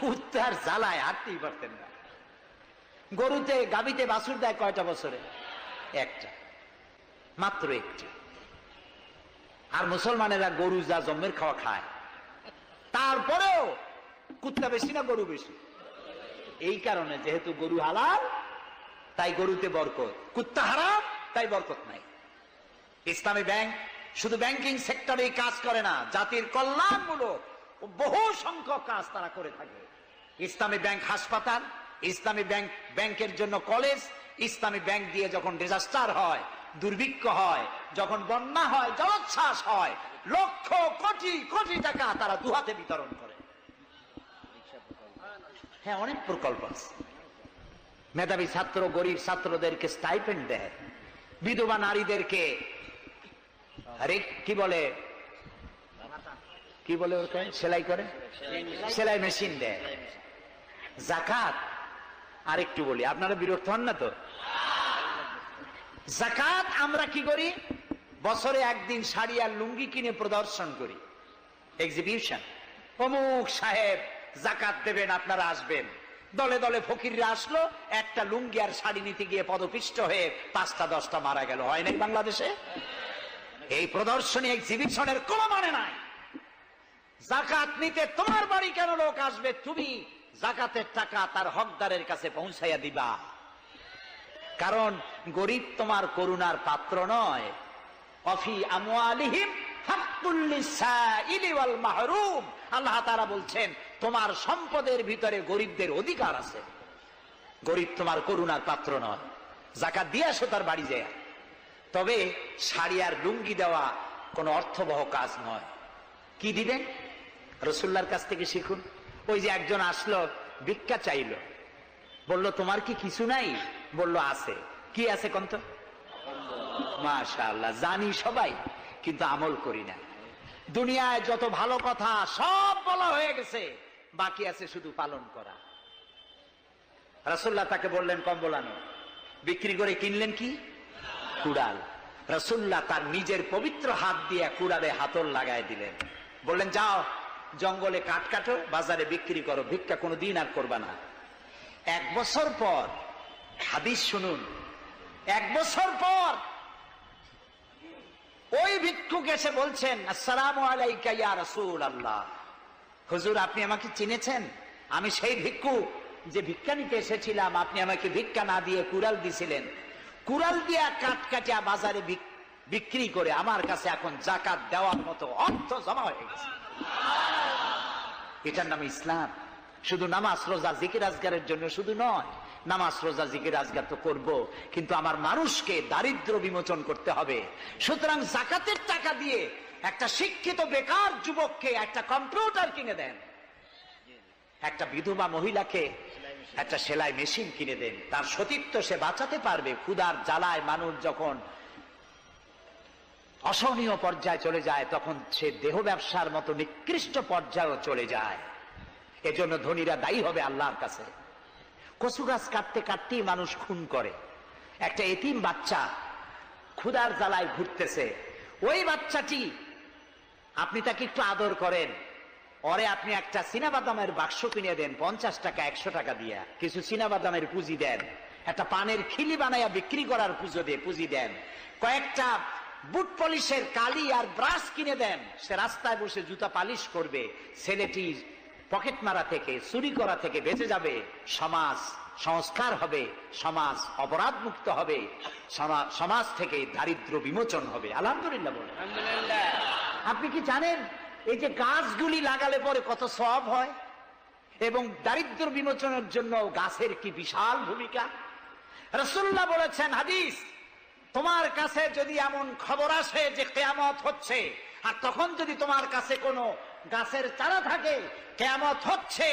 কুত্তার জ্বালায় হাঁটতেই পারতেন না। গরুতে, গাভীতে বাছুর দেয় কয়টা বছরে? একটা, মাত্র একটি। আর মুসলমানেরা গরু যা জন্মের খাওয়া খায়, তারপরেও কুত্তা বেশি না গরু বেশি? এই কারণে যেহেতু গরু হালাল তাই গরুতে বরকত, কুত্তা হারাম তাই বরকত নাই। ইসলামী ব্যাংক শুধু ব্যাংকিং সেক্টরে কাজ করে না, জাতির কল্যাণমূলক বহু সংখ্যক কাজ তারা করে থাকে। ইসলামী ব্যাংক হাসপাতাল, ইসলামী ব্যাংক ব্যাংকের জন্য কলেজ, ইসলামী ব্যাংক দিয়ে যখন ডিজাস্টার হয়, দুর্ভিক্ষ হয়, যখন বন্যা হয়, জলোচ্ছ্বাস হয়, লক্ষ কোটি কোটি টাকা তারা দুহাতে বিতরণ করে। হ্যাঁ, অনেক প্রকল্প আছে। মেধাবী ছাত্র, গরিব ছাত্রদেরকে স্টাইপেন্ড দেয়, বিধবা নারীদেরকে কি বলে ওকে সেলাই করে, সেলাই মেশিন দেয়। যাকাত আর একটু বলি, আপনারা বিরক্ত হন না তো? যাকাত আমরা কি করি? বছরে একদিন শাড়ি আর লুঙ্গি কিনে প্রদর্শন করি, এক্সিবিশন। অমুক সাহেব জাকাত দেবেন, আপনারা আসবেন। দলে দলে ফকিররা আসলো, একটা লুঙ্গি আর শাড়ি নিতে গিয়ে পদপিষ্ট হয়ে 5টা 10টা মারা গেল। হয় নাই বাংলাদেশে? এই প্রদর্শনী এক্সিবিশনের কোনো মানে নাই। জাকাত নিতে তোমার বাড়ি কেন লোক আসবে? তুমি জাকাতের টাকা তার হকদারের কাছে পৌঁছাইয়া দিবা। কারণ গরিব তোমার করুণার পাত্র নয়। অফি আমওয়ালিহিম হাক্কুল লিসাইলি ওয়াল মাহরুম, আল্লাহ তাআলা বলছেন তোমার সম্পদের ভিতরে গরিবদের অধিকার আছে। গরিব তোমার করুণার পাত্র নয়। জাকাত দিয়ে আসো তার বাড়ি যায়। তবে শাড়ি আর লুঙ্গি দেওয়া কোনো অর্থবহ কাজ নয়। কি দিবেন? রাসূলুল্লাহর কাছ থেকে শিখুন। ওই যে একজন আসলো, ভিক্ষা চাইল, বলল তোমার কি কিছু নাই? বলল আছে। কি আছে কোন তো? মাশাআল্লাহ, জানি সবাই, কিন্তু আমল করি না। দুনিয়ায় যত ভালো কথা সব বলা হয়ে গেছে, বাকি আছে শুধু পালন করা। রাসূলুল্লাহ তাকে বললেন কম্বল আনো। বিক্রি করে কিনলেন কি? কুড়াল। রাসূলুল্লাহ তার নিজের পবিত্র হাত দিয়ে কুড়ালে হাতল লাগায় দিলেন। বললেন যাও জঙ্গলে কাঠ কাটো, বাজারে বিক্রি করো, ভিক্ষা কোনোদিন আর করবা না। 1 বছর পর, হাদিস শুনুন, 1 বছর পর ওই ভিক্ষুক এসে বলছেন আসসালামু আলাইকা ইয়া রাসূলুল্লাহ, হুজুর আপনি আমাকে চিনেছেন? আমি সেই ভিক্ষুক যে ভিক্ষা নিতে এসেছিলাম, আপনি আমাকে ভিক্ষা না দিয়ে কুড়াল দিছিলেন। কুড়াল দিয়া কাঠ কাটিয়া বাজারে বিক্রি করে আমার কাছে এখন জাকাত দেওয়ার মতো অর্থ জমা হয়ে গেছে। এটার নাম ইসলাম। শুধু নামাজ রোজা জিকির আজগারের জন্য শুধু নয়, নামাজ রোজা জিকির আজগার তো করব, কিন্তু আমার মানুষকে দারিদ্র বিমোচন করতে হবে। সুতরাং জাকাতের টাকা দিয়ে একটা শিক্ষিত বেকার যুবককে একটা কম্পিউটার কিনে দেন, একটা বিধবা মহিলাকে একটা সেলাই মেশিন কিনে দেন, তার সতীত্ব সে বাঁচাতে পারবে। ক্ষুধার জ্বালায় মানুষ যখন অসহনীয় পর্যায়ে চলে যায়, তখন সে দেহ ব্যবসার মতো নিকৃষ্ট পর্যায়েও চলে যায়। এজন্য ধনীরা দায়ী হবে আল্লাহর কাছে। কচু গাছ কাটতে কাটতেই মানুষ খুন করে। একটা এতিম বাচ্চা ক্ষুধার জ্বালায় ঘুরতেছে, ওই বাচ্চাটি আপনি তাকে একটু আদর করেন, ওরে আপনি একটা চীনাবাদামের বাক্স কিনে দেন 50 টাকা 100 টাকা দিয়া, কিছু চীনাবাদামের পুঁজি দেন, একটা পানের খিলি বানাইয়া বিক্রি করার পুঁজি দেন, কয়েকটা বুট পলিশের কালি আর ব্রাশ কিনে দেন, সে রাস্তায় বসে জুতা পালিশ করবে, ছেলেটি পকেট মারা থেকে চুরি করা থেকে বেঁচে যাবে, সমাজ সংস্কার হবে, সমাজ অপরাধ মুক্ত হবে, সমাজ থেকে দারিদ্র বিমোচন হবে। আলহামদুলিল্লাহ বলেন। আপনি কি জানেন এই যে গাছগুলি লাগালে পরে কত সওয়াব হয়? এবং দারিদ্র বিমোচনের জন্য গাছের কি বিশাল ভূমিকা। রাসূলুল্লাহ বলেছেন হাদিস, তোমার কাছে যদি এমন খবর আসে যে কিয়ামত হচ্ছে, আর তখন যদি তোমার কাছে কোনো গাছের চারা থাকে, কিয়ামত হচ্ছে,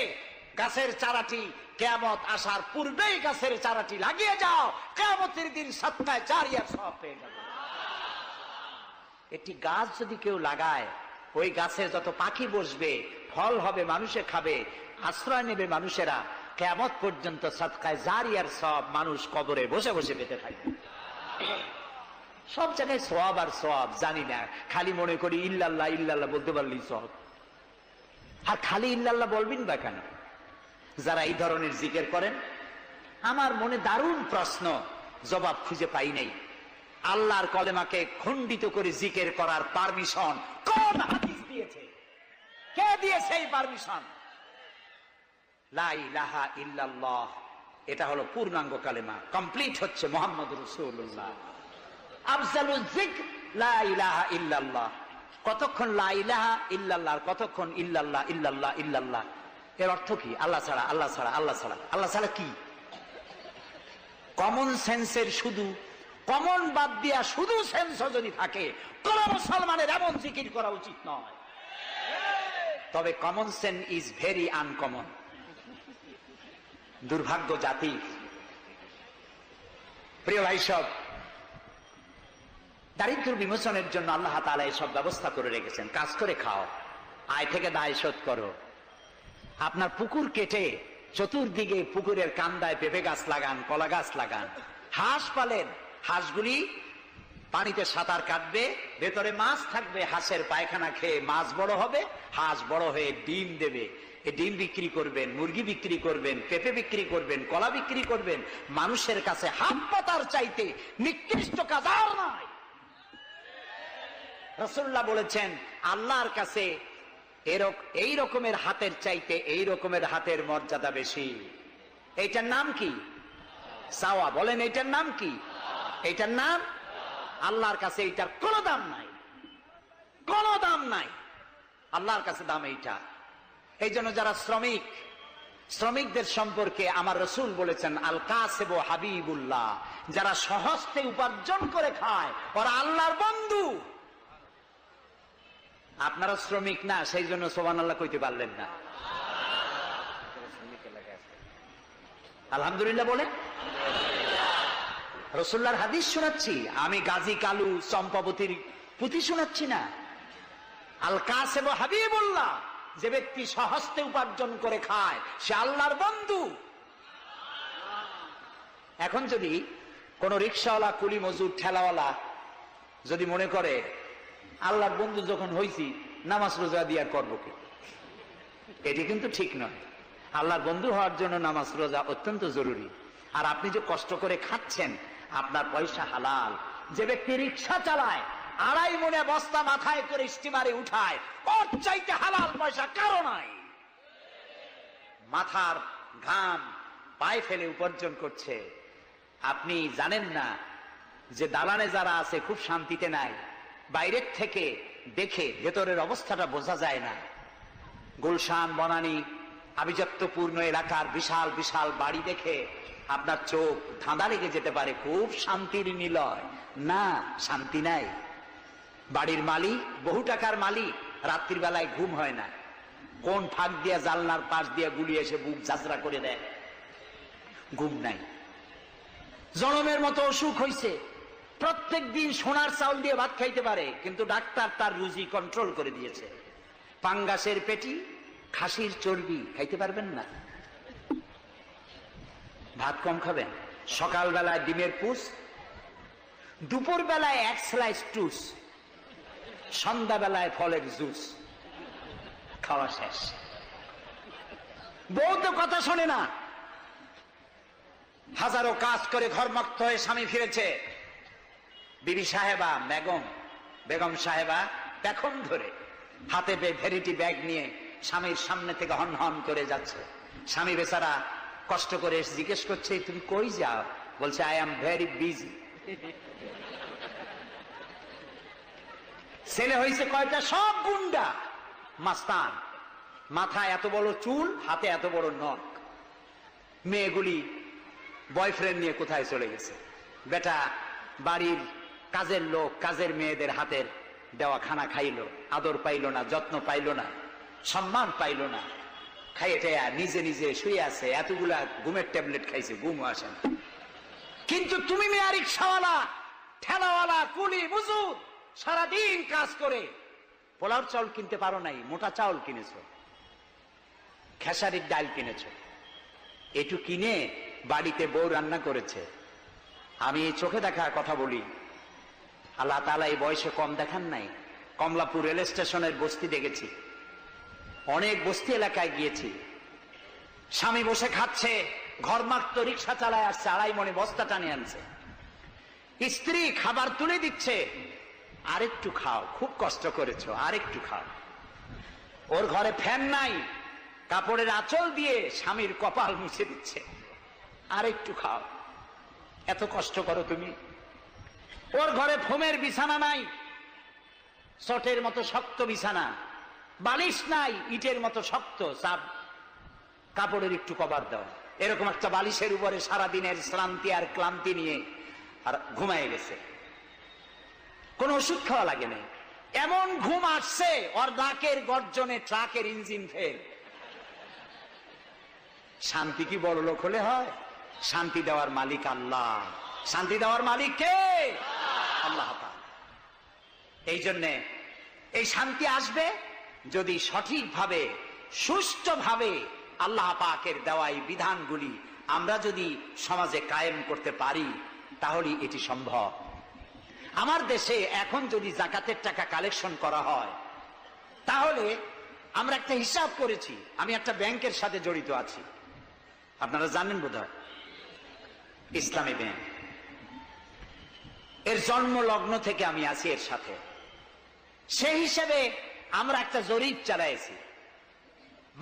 গাছের চারাটি কিয়ামত আসার পূর্বেই গাছের চারাটি লাগিয়ে যাও, কিয়ামতের দিন সৎকায় জারিয়ার সওয়াব পেয়ে যাবে। একটি গাছ যদি কেউ লাগায়, ওই গাছে যত পাখি বসবে, ফল হবে, মানুষে খাবে, আশ্রয় নেবে মানুষেরা, কিয়ামত পর্যন্ত সৎকায় জারিয়ার সওয়াব মানুষ কবরে বসে বসে পেতে থাকবে। সব জায়গায় সওয়াব আর সওয়াব জানি না, খালি মনে করি ইল্লাল্লাহ ইল্লাল্লাহ বলতে পারলেই সওয়াব। আর খালি ইল্লাল্লাহ বলবেন বা কেন? যারা এই ধরনের জিকির করেন, আমার মনে দারুণ প্রশ্ন, জবাব খুঁজে পাই নাই। আল্লাহর কলেমাকে খণ্ডিত করে জিকির করার পারমিশন কোন হাদিস দিয়েছে? কে দিয়েছে এই পারমিশন? লা ইলাহা ইল্লাল্লাহ, এটা হলো পূর্ণাঙ্গ কালেমা, কমপ্লিট হচ্ছে মুহাম্মদুর রাসূলুল্লাহ। আফজালুজ যিকর লা ইলাহা ইল্লাল্লাহ। কতক্ষণ লা ইলাহা ইল্লাল্লাহ, কতক্ষণ ইল্লাল্লাহ ইল্লাল্লাহ ইল্লাল্লাহ। এর অর্থ কি? আল্লাহ ছাড়া, আল্লাহ ছাড়া, আল্লাহ ছাড়া। আল্লাহ ছাড়া কি? কমন সেন্সের শুধু কমন বাদ দিয়া শুধু সেন্স যদি থাকে, কোন মুসলমানের এমন জিকির করা উচিত নয়। তবে common sense is very uncommon. দুর্ভাগ্য জাতি। প্রিয় ভাই, সব দারিদ্র বিমোচনের জন্য আল্লাহ তাআলা এসব ব্যবস্থা করে রেখেছেন। কাজ করে খাও, আয় থেকে দায় শোধ করো। আপনার পুকুর কেটে চতুর্দিকে পুকুরের কান্দায় পেঁপে গাছ লাগান, কলা গাছ লাগান। হাঁস পালেন, হাঁসগুলি পানিতে সাঁতার কাটবে, ভেতরে মাছ থাকবে, হাঁসের পায়খানা খেয়ে মাছ বড় হবে, হাঁস বড় হয়ে ডিম দেবে, এই ডিম বিক্রি করবেন, মুরগি বিক্রি করবেন, পেঁপে বিক্রি করবেন, কলা বিক্রি করবেন। মানুষের কাছে হাত পাতার চাইতে নিকৃষ্ট কাজ আর নাই। রাসূলুল্লাহ বলেছেন আল্লাহর কাছে এই রকমের হাতের চাইতে এই রকমের হাতের মর্যাদা বেশি। এইটার নাম কি? চাওয়া। বলেন এইটার নাম কি? এইটার নাম আল্লাহর কাছে এইটার কোনো দাম নাই, কোনো দাম নাই। আল্লাহর কাছে দাম এইটা। এই জন্য যারা শ্রমিকদের সম্পর্কে আমার রাসূল বলেছেন আল কাসিব হাবিবুল্লাহ, যারা সহজে উপার্জন করে খায় ওরা আল্লাহর বন্ধু। আপনারা শ্রমিক না, সেই জন্য সুবহানাল্লাহ কইতে পারলেন না। আলহামদুলিল্লাহ বলেন। রাসূলুল্লাহর হাদিস শোনাচ্ছি, আমি গাজী কালু চম্পাবতীর পুঁথি শোনাচ্ছি না। আল কাসিব হাবিবুল্লাহ, যে ব্যক্তি সহজে উপার্জন করে খায় সে আল্লাহর বন্ধু। এখন যদি কোন রিকশাওয়ালা, কুলি মজুর, ঠেলাওয়ালা যদি মনে করে আল্লাহর বন্ধু যখন হইছি নামাজ রোজা দিয়ে আর করবো কি, এটি কিন্তু ঠিক নয়। আল্লাহর বন্ধু হওয়ার জন্য নামাজ রোজা অত্যন্ত জরুরি। আর আপনি যে কষ্ট করে খাচ্ছেন, আপনার পয়সা হালাল। যে ব্যক্তি রিকশা চালায়, 2.5 মনে বস্তা মাথায় করে স্টিমারে উঠায়, ওর চাইতে হালাল পয়সা কারো নাই। মাথার ঘাম পায়ে ফেলে উপার্জন করছে। আপনি জানেন না যে দালানে যারা আছে খুব শান্তিতে নাই। বাইরের থেকে দেখে ভেতরের অবস্থাটা বোঝা যায় না। গুলশান, বনানী, আভিজাত্যপূর্ণ এলাকার বিশাল বিশাল বাড়ি দেখে আপনার চোখ ধাঁধা লেগে যেতে পারে, খুব শান্তির নিলয়। না, শান্তি নাই। বাড়ির মালিক, বহু টাকার মালিক, রাত্রির বেলায় ঘুম হয় না। কোন ফাঁক দিয়া জানলার পাশ দিয়া গুলি এসে বুক ঝাঁঝরা করে দেয়, ঘুম নাই। জনমের মতো অসুখ হইছে, প্রত্যেক দিন সোনার চাউল দিয়ে ভাত খাইতে পারে, কিন্তু ডাক্তার তার রুজি কন্ট্রোল করে দিয়েছে। পাঙ্গাসের পেটি, খাসির চর্বি খাইতে পারবেন না, ভাত কম খাবেন। সকাল বেলায় ডিমের পুষ, দুপুর বেলায় 1 স্লাইস টুস, সন্ধ্যা বেলায় ফলের জুস, খাওয়া শেষ। বউ তো কথা শোনে না। হাজারো কাজ করে ঘরমুক্ত হয়ে স্বামী ফিরেছে, বিবি সাহেবা, বেগম সাহেবা পেখম ধরে হাতে ভ্যানিটি ব্যাগ নিয়ে স্বামীর সামনে থেকে হন হন করে যাচ্ছে। স্বামী বেচারা কষ্ট করে এসে জিজ্ঞেস করছে, তুমি কই যাও? বলছে, আই এম ভেরি বিজি। ছেলে হয়েছে কয়টা? সব গুন্ডা, মাস্তান। মাথায় এত বড় চুল, হাতে এত বড় নখ। মেয়েগুলি বয়ফ্রেন্ড নিয়ে কোথায় চলে গেছে। বেটা বাড়ির কাজের লোক, কাজের মেয়েদের হাতের দেওয়া খানা খাইলো, আদর পাইল না, যত্ন পাইল না, সম্মান পাইল না। খাইয়ে নিজে নিজে শুয়ে আছে, এতগুলা ঘুমের ট্যাবলেট খাইছে, ঘুম আসে না। কিন্তু তুমি মেয়ে রিকশাওয়ালা, ঠেলাওয়ালা, কুলি মজুর, সারাদিন কাজ করে পোলার চাউল কিনতে পারো নাই, মোটা চাউল কিনেছো, খেসারির ডাল কিনেছো। এটু কিনে বাড়িতে বউ রান্না করেছে। আমি চোখে দেখা কথা বলি, আল্লাহ তাআলা এই বয়সে কম দেখান নাই। কমলাপুর রেল স্টেশনের বস্তি দেখেছি, অনেক বস্তি এলাকায় গিয়েছি। স্বামী বসে খাচ্ছে, ঘরমাক্ত রিক্সা চালায় আসছে, 2.5 মনে বস্তা টানে আনছে। স্ত্রী খাবার তুলে দিচ্ছে, আরেকটু খাও, খুব কষ্ট করেছো, আরেকটু খাও। ওর ঘরে ফ্যান নাই, কাপড়ের আঁচল দিয়ে স্বামীর কপাল মুছে দিচ্ছে, আরেকটু খাও, এত কষ্ট করো তুমি। ওর ঘরে ফোমের বিছানা নাই, চটের মতো শক্ত বিছানা, বালিশ নাই, ইটের মতো শক্ত, চাপ কাপড়ের একটু কভার দাও। এরকম একটা বালিশের উপরে সারাদিনের শ্রান্তি আর ক্লান্তি নিয়ে আর ঘুমায় গেছে। কোন ওষুধ খাওয়া লাগে না, এমন ঘুম আসছে ওর নাকের গর্জনে ট্রাকের ইঞ্জিন ফেল। শান্তি কি বড় লোক হলে হয়? শান্তি দেওয়ার মালিক আল্লাহ। শান্তি দেওয়ার মালিক কে? আল্লাহ তাআলা। এই জন্যে এই শান্তি আসবে যদি সঠিকভাবে, সুষ্ঠুভাবে আল্লাহ পাকের দেওয়া এই বিধানগুলি আমরা যদি সমাজে কায়েম করতে পারি, তাহলে এটি সম্ভব। আমার দেশে এখন যদি জাকাতের টাকা কালেকশন করা হয়, তাহলে আমরা একটা হিসাব করেছি। আমি একটা ব্যাংকের সাথে জড়িত আছি, আপনারা জানেন বোধহয়, ইসলামী ব্যাংক। এর জন্ম লগ্ন থেকে আমি আছি এর সাথে। সেই হিসেবে আমরা একটা জরিপ চালাইছি।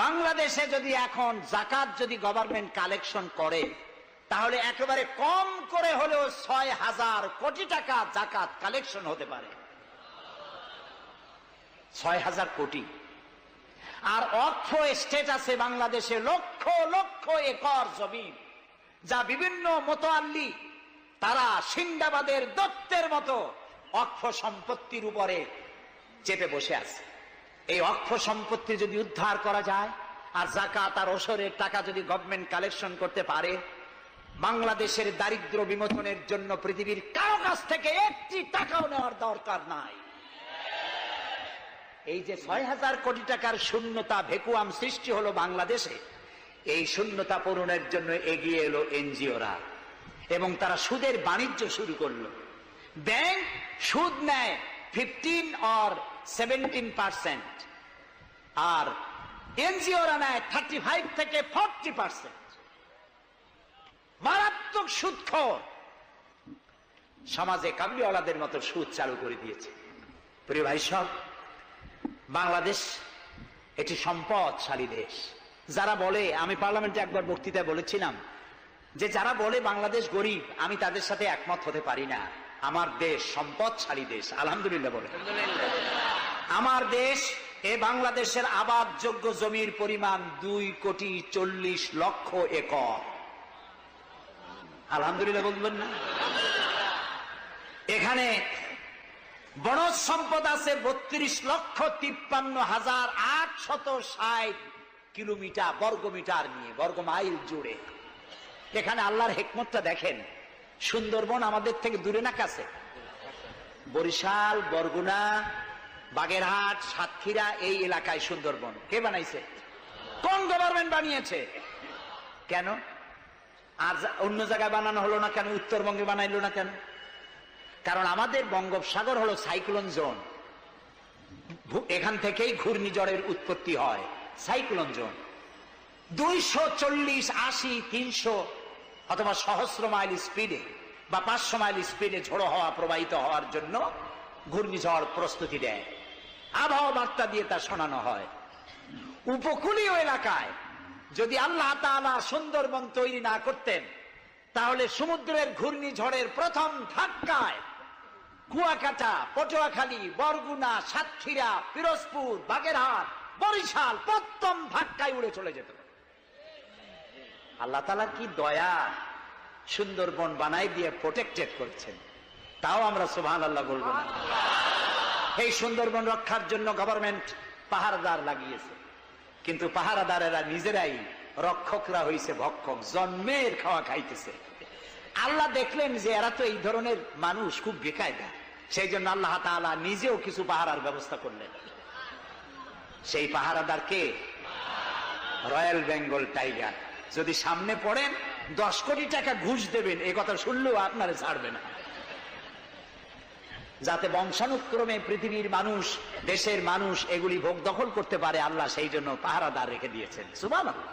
বাংলাদেশে যদি এখন জাকাত যদি গভর্নমেন্ট কালেকশন করে, তাহলে একেবারে কম করে হলেও ৬,০০০ কোটি টাকা জাকাত কালেকশন হতে পারে। ৬,০০০ কোটি। আর অক্ষ স্টেট আছে বাংলাদেশে লক্ষ লক্ষ একর জমিন, যা বিভিন্ন মোতাল্লি তারা সিন্দাবাদের দত্তের মতো অক্ষ সম্পত্তির উপরে চেপে বসে আছে। এই অক্ষ সম্পত্তি যদি উদ্ধার করা যায়, আর জাকাত আর ওসরের টাকা যদি গভর্নমেন্ট কালেকশন করতে পারে, বাংলাদেশের দারিদ্র বিমোচনের জন্য পৃথিবীর কারো কাছ থেকে একটি টাকাও নেওয়ার দরকার নাই। এই যে ৬,০০০ কোটি টাকার শূন্যতা ভ্যাকুয়াম সৃষ্টি হলো বাংলাদেশে, এই শূন্যতা পূরণের জন্য এগিয়ে এলো এনজিওরা, এবং তারা সুদের বাণিজ্য শুরু করলো। ব্যাংক সুদ নেয় 15 or 17%, আর এনজিওরা নেয় 35 থেকে 40%। মারাত্মক সুদখোর। সমাজে কাবলিওয়ালাদের মতো সুদ চালু করে দিয়েছে। প্রিয় ভাই সব, বাংলাদেশ এটি সম্পদশালী দেশ। যারা বলে, আমি পার্লামেন্টে একবার বক্তৃতায় বলেছিলাম যে যারা বলে বাংলাদেশ গরিব, আমি তাদের সাথে একমত হতে পারি না। আমার দেশ সম্পদশালী দেশ, আলহামদুলিল্লাহ বলে। আমার দেশ, এ বাংলাদেশের আবাদযোগ্য জমির পরিমাণ 2,40,00,000 একর। আলহামদুলিল্লাহ বলবেন না? এখানে বনজ সম্পদ আছে 32,53,860 কিলোমিটার বর্গমিটার নিয়ে, বর্গমাইল জুড়ে। এখানে আল্লাহর হিকমতটা দেখেন। সুন্দরবন আমাদের থেকে দূরে না কাছে? বরিশাল, বরগুনা, বাগেরহাট, সাতক্ষীরা, এই এলাকায় সুন্দরবন কে বানাইছে? কোন গভর্নমেন্ট বানিয়েছে? কেন আর অন্য জায়গায় বানানো হলো না কেন? উত্তরবঙ্গে বানাইলো না কেন? কারণ আমাদের বঙ্গোপসাগর হলো সাইক্লোন জোন। এখান থেকেই ঘূর্ণিঝড়ের উৎপত্তি হয়, সাইক্লোন জোন। 240, 80, 300 অথবা সহস্র মাইল স্পিডে বা 500 মাইল স্পিডে ঝোড়ো হওয়া প্রবাহিত হওয়ার জন্য ঘূর্ণিঝড় প্রস্তুতি দেয়। আবহাওয়া বার্তা দিয়ে তা শোনানো হয়। উপকূলীয় এলাকায় যদি আল্লাহ তাআলা সুন্দরবন তৈরি না করতেন, তাহলে সমুদ্রের ঘূর্ণিঝড়ের প্রথম ধাক্কায় কুয়াকাটা, পটুয়াখালী, বরগুনা, সাতক্ষীরা, পিরোজপুর, বাগেরহাট, বরিশাল প্রথম ধাক্কায় উড়ে চলে যেত। আল্লাহ তাআলা কি দয়া, সুন্দরবন বানাই দিয়ে প্রোটেক্টেড করছেন। তাও আমরা সুবহানাল্লাহ বলবো না। এই সুন্দরবন রক্ষার জন্য গভর্নমেন্ট পাহারাদার লাগিয়েছে, কিন্তু পাহারাদারেরা নিজেরাই রক্ষকরা হইছে ভক্ষক, জন্মের খাওয়া খাইতেছে। আল্লাহ দেখলেন যে এরা তো এই ধরনের মানুষ খুব বেকায়দা, সেই জন্য আল্লাহ তাআলা নিজেও কিছু পাহারার ব্যবস্থা করলেন। সেই পাহারাদার কে? Royal Bengal tiger. যদি সামনে পড়েন 10 কোটি টাকা ঘুষ দেবেন, এই কথা শুনলেও আপনারা ছাড়বে না। যাতে বংশানুক্রমে পৃথিবীর মানুষ, দেশের মানুষ এগুলি ভোগ দখল করতে পারে, আল্লাহ সেই জন্য পাহারাদার রেখে দিয়েছেন। সুবহানাল্লাহ।